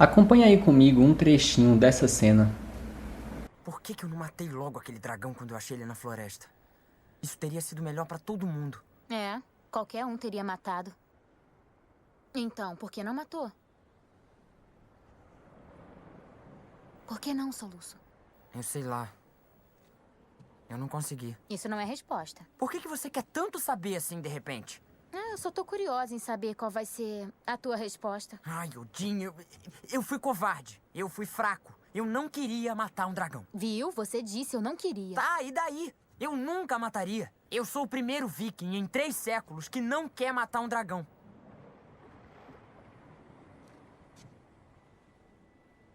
Acompanha aí comigo um trechinho dessa cena. Por que eu não matei logo aquele dragão quando eu achei ele na floresta? Isso teria sido melhor pra todo mundo. É, qualquer um teria matado. Então, por que não matou? Por que não, Soluço? Eu sei lá. Eu não consegui. Isso não é resposta. Por que você quer tanto saber assim de repente? Eu só tô curiosa em saber qual vai ser a tua resposta. Ai, Odin, eu fui covarde. Eu fui fraco. Eu não queria matar um dragão. Viu? Você disse eu não queria. Tá, e daí? Eu nunca mataria. Eu sou o primeiro viking em 3 séculos que não quer matar um dragão.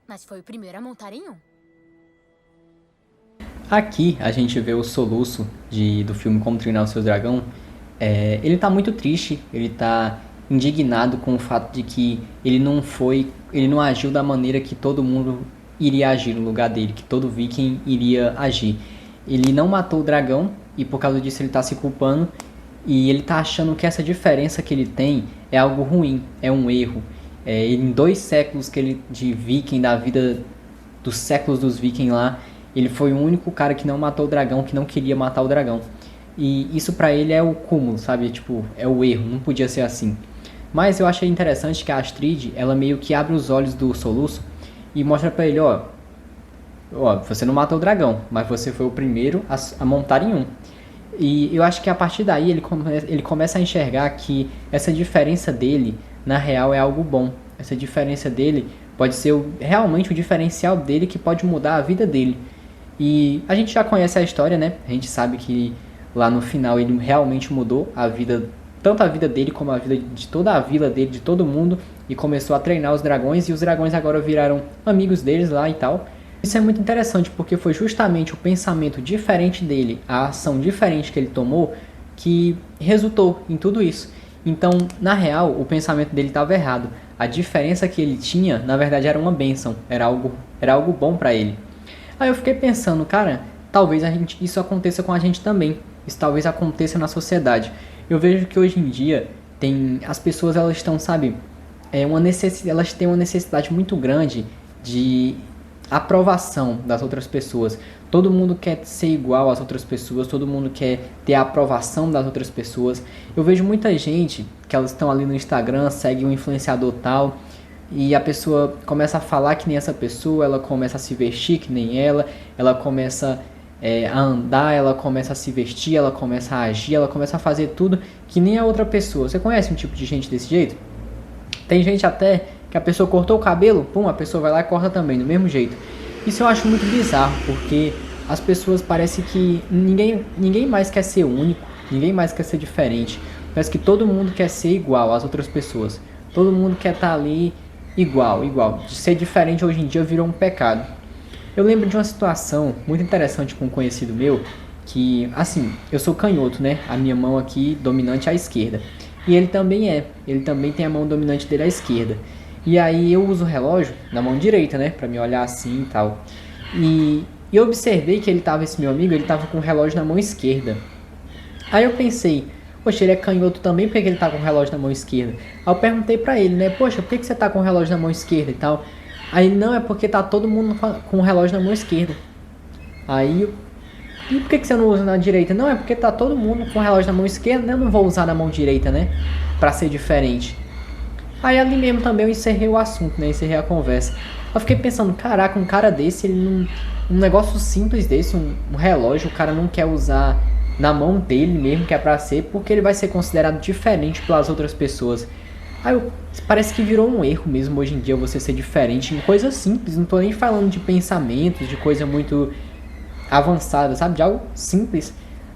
Mas foi o primeiro a montar em um. Aqui a gente vê o Soluço do filme Como Treinar o Seu Dragão. Ele tá muito triste, ele tá indignado com o fato de que ele não agiu da maneira que todo mundo iria agir no lugar dele, que todo viking iria agir. Ele não matou o dragão e por causa disso ele tá se culpando e ele tá achando que essa diferença que ele tem é algo ruim, é um erro. Em 2 séculos de viking, da vida dos séculos dos vikings lá, ele foi o único cara que não matou o dragão, que não queria matar o dragão. E isso pra ele é o cúmulo, sabe? Tipo, é o erro, não podia ser assim. Mas eu achei interessante que a Astrid, ela meio que abre os olhos do Soluço e mostra pra ele, ó, você não matou o dragão, mas você foi o primeiro a montar em um. E eu acho que a partir daí ele começa a enxergar que essa diferença dele, na real, é algo bom. Essa diferença dele pode ser realmente o diferencial dele que pode mudar a vida dele. E a gente já conhece a história, né? A gente sabe que lá no final ele realmente mudou a vida, tanto a vida dele como a vida de toda a vila dele, de todo mundo, e começou a treinar os dragões, e os dragões agora viraram amigos deles lá e tal. Isso é muito interessante porque foi justamente o pensamento diferente dele, a ação diferente que ele tomou, que resultou em tudo isso. Então, na real, o pensamento dele estava errado. A diferença que ele tinha, na verdade, era uma bênção, era algo bom para ele. Aí eu fiquei pensando, cara, talvez isso aconteça com a gente também. Isso talvez aconteça na sociedade. Eu vejo que hoje em dia as pessoas, elas estão, sabe, elas têm uma necessidade muito grande de aprovação das outras pessoas. Todo mundo quer ser igual às outras pessoas, todo mundo quer ter a aprovação das outras pessoas. Eu vejo muita gente que elas estão ali no Instagram, segue um influenciador tal, e a pessoa começa a falar que nem essa pessoa, ela começa a se vestir que nem ela começa a andar, ela começa a se vestir, ela começa a agir, ela começa a fazer tudo que nem a outra pessoa. Você conhece um tipo de gente desse jeito? Tem gente até que a pessoa cortou o cabelo, pum, a pessoa vai lá e corta também, do mesmo jeito. Isso eu acho muito bizarro, porque as pessoas parecem que ninguém mais quer ser único, ninguém mais quer ser diferente. Parece que todo mundo quer ser igual às outras pessoas. Todo mundo quer estar ali igual. De ser diferente hoje em dia virou um pecado. Eu lembro de uma situação muito interessante com um conhecido meu, que, assim, eu sou canhoto, né? A minha mão aqui dominante é à esquerda. E ele também tem a mão dominante dele à esquerda. E aí eu uso o relógio na mão direita, né? Pra me olhar assim e tal. E eu observei que esse meu amigo, ele tava com o relógio na mão esquerda. Aí eu pensei, poxa, ele é canhoto também, por que ele tá com o relógio na mão esquerda? Aí eu perguntei pra ele, né? Poxa, por que você tá com o relógio na mão esquerda e tal? Aí, não, é porque tá todo mundo com o relógio na mão esquerda. Aí, e por que você não usa na direita? Não, é porque tá todo mundo com o relógio na mão esquerda, né? Eu não vou usar na mão direita, né? Pra ser diferente. Aí ali mesmo também eu encerrei o assunto, né? Encerrei a conversa. Eu fiquei pensando, caraca, um cara desse, um negócio simples desse, um relógio, o cara não quer usar na mão dele mesmo, que é pra ser, porque ele vai ser considerado diferente pelas outras pessoas. Aí parece que virou um erro mesmo hoje em dia você ser diferente em coisas simples. Não tô nem falando de pensamentos, de coisa muito avançada, sabe? De algo simples.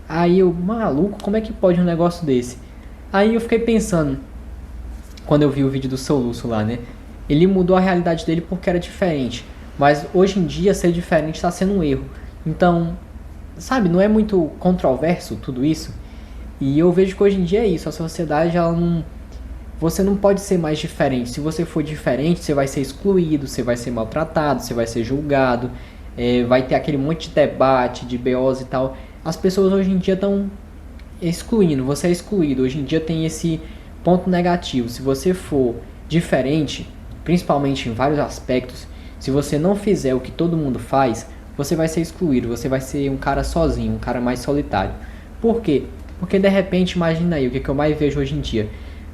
Aí eu, maluco, como é que pode um negócio desse? Aí eu fiquei pensando, quando eu vi o vídeo do Soluço lá, né? Ele mudou a realidade dele porque era diferente. Mas hoje em dia ser diferente está sendo um erro. Então, sabe, não é muito controverso tudo isso? E eu vejo que hoje em dia é isso. A sociedade, ela não... Você não pode ser mais diferente. Se você for diferente, você vai ser excluído, você vai ser maltratado, você vai ser julgado, vai ter aquele monte de debate, de BOs e tal. As pessoas hoje em dia estão excluindo, você é excluído. Hoje em dia tem esse ponto negativo. Se você for diferente, principalmente em vários aspectos, se você não fizer o que todo mundo faz, você vai ser excluído, você vai ser um cara sozinho, um cara mais solitário. Por quê? Porque de repente, imagina aí, o que eu mais vejo hoje em dia.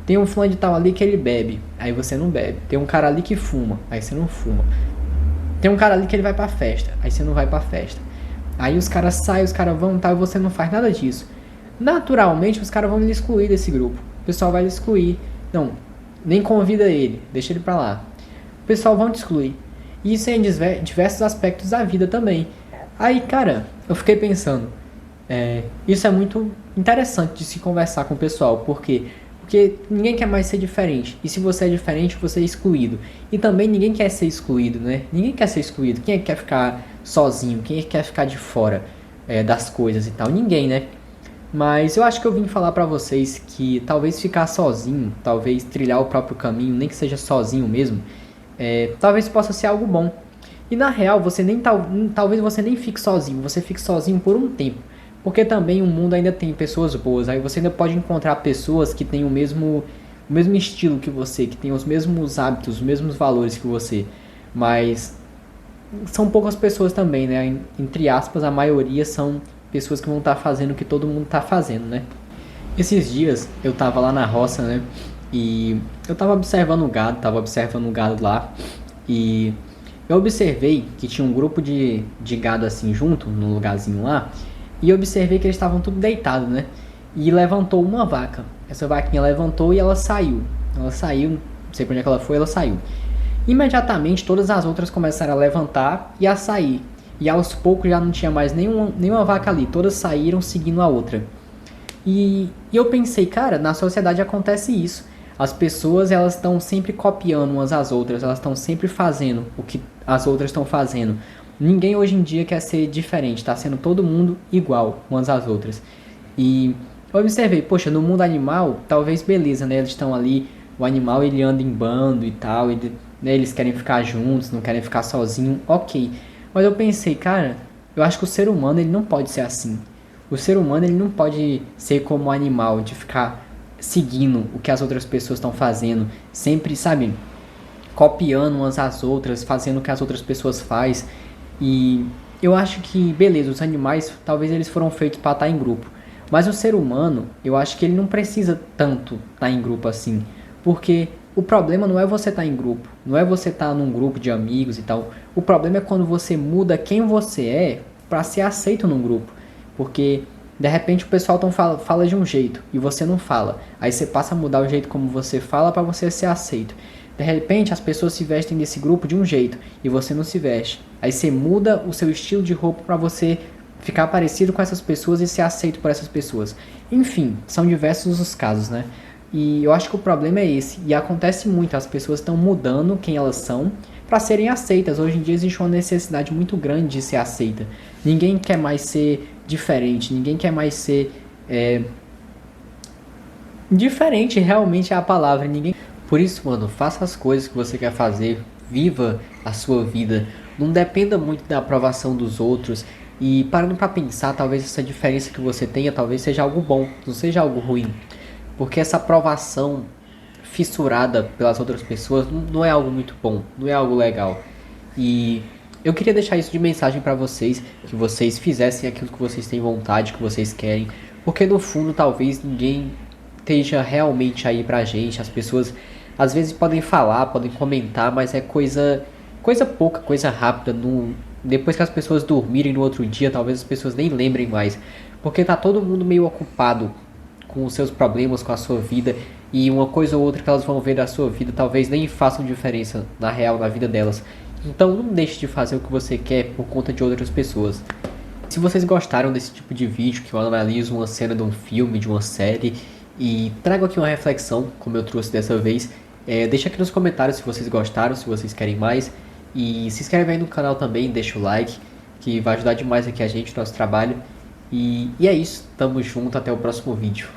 Tem um fulano de tal ali que ele bebe, aí você não bebe. Tem um cara ali que fuma, aí você não fuma. Tem um cara ali que ele vai pra festa, aí você não vai pra festa. Aí os caras saem, os caras vão tal, e você não faz nada disso. Naturalmente, os caras vão lhe excluir desse grupo. O pessoal vai lhe excluir. Não, nem convida ele, deixa ele pra lá. O pessoal vão te excluir. E isso é em diversos aspectos da vida também. Aí, cara, eu fiquei pensando, isso é muito interessante de se conversar com o pessoal. Por quê? Porque ninguém quer mais ser diferente. E se você é diferente, você é excluído. E também ninguém quer ser excluído, né? Ninguém quer ser excluído. Quem é que quer ficar sozinho? Quem é que quer ficar de fora das coisas e tal? Ninguém, né? Mas eu acho que eu vim falar pra vocês que talvez ficar sozinho, talvez trilhar o próprio caminho, nem que seja sozinho mesmo, talvez possa ser algo bom. E na real, você nem talvez você nem fique sozinho, você fique sozinho por um tempo. Porque também o mundo ainda tem pessoas boas, aí você ainda pode encontrar pessoas que têm o mesmo estilo que você, que têm os mesmos hábitos, os mesmos valores que você. Mas são poucas pessoas também, né? Entre aspas, a maioria são pessoas que vão estar fazendo o que todo mundo está fazendo, né? Esses dias eu tava lá na roça, né? E eu tava observando o gado lá. E eu observei que tinha um grupo de gado assim junto, num lugarzinho lá. E eu observei que eles estavam tudo deitados, né? E levantou uma vaca. Essa vaquinha levantou e ela saiu. Ela saiu, não sei pra onde é que ela foi, ela saiu. Imediatamente todas as outras começaram a levantar e a sair. E aos poucos já não tinha mais nenhuma vaca ali. Todas saíram seguindo a outra. E eu pensei, cara, na sociedade acontece isso. As pessoas, elas estão sempre copiando umas às outras. Elas estão sempre fazendo o que as outras estão fazendo. Ninguém hoje em dia quer ser diferente. Está sendo todo mundo igual umas às outras. E eu observei, poxa, no mundo animal, talvez beleza, né? Eles estão ali, o animal ele anda em bando e tal. Né, eles querem ficar juntos, não querem ficar sozinhos, ok. Mas eu pensei, cara, eu acho que o ser humano ele não pode ser assim. O ser humano ele não pode ser como um animal, de ficar seguindo o que as outras pessoas estão fazendo. Sempre, sabe, copiando umas às outras, fazendo o que as outras pessoas fazem. E eu acho que, beleza, os animais, talvez eles foram feitos para estar em grupo. Mas o ser humano, eu acho que ele não precisa tanto estar em grupo assim. Porque o problema não é você estar em grupo, não é você estar num grupo de amigos e tal. O problema é quando você muda quem você é para ser aceito num grupo. Porque de repente o pessoal fala de um jeito e você não fala. Aí você passa a mudar o jeito como você fala para você ser aceito. De repente as pessoas se vestem desse grupo de um jeito e você não se veste. Aí você muda o seu estilo de roupa para você ficar parecido com essas pessoas e ser aceito por essas pessoas. Enfim, são diversos os casos, né? E eu acho que o problema é esse. E acontece muito, as pessoas estão mudando quem elas são para serem aceitas. Hoje em dia existe uma necessidade muito grande de ser aceita. Ninguém quer mais ser diferente, ninguém quer mais ser... Diferente realmente é a palavra. Por isso, mano, faça as coisas que você quer fazer, viva a sua vida. Não dependa muito da aprovação dos outros. E parando pra pensar, talvez essa diferença que você tenha, talvez seja algo bom, não seja algo ruim. Porque essa aprovação fissurada pelas outras pessoas não é algo muito bom, não é algo legal. E eu queria deixar isso de mensagem pra vocês, que vocês fizessem aquilo que vocês têm vontade, que vocês querem. Porque no fundo talvez ninguém esteja realmente aí pra gente. As pessoas às vezes podem falar, podem comentar, mas é coisa pouca, coisa rápida. Depois que as pessoas dormirem no outro dia, talvez as pessoas nem lembrem mais. Porque tá todo mundo meio ocupado com os seus problemas, com a sua vida. E uma coisa ou outra que elas vão ver da sua vida talvez nem façam diferença na real, na vida delas. Então não deixe de fazer o que você quer por conta de outras pessoas. Se vocês gostaram desse tipo de vídeo, que eu analiso uma cena de um filme, de uma série, e trago aqui uma reflexão, como eu trouxe dessa vez, deixa aqui nos comentários se vocês gostaram, se vocês querem mais. E se inscreve aí no canal também, deixa o like, que vai ajudar demais aqui a gente, nosso trabalho. E é isso, tamo junto, até o próximo vídeo.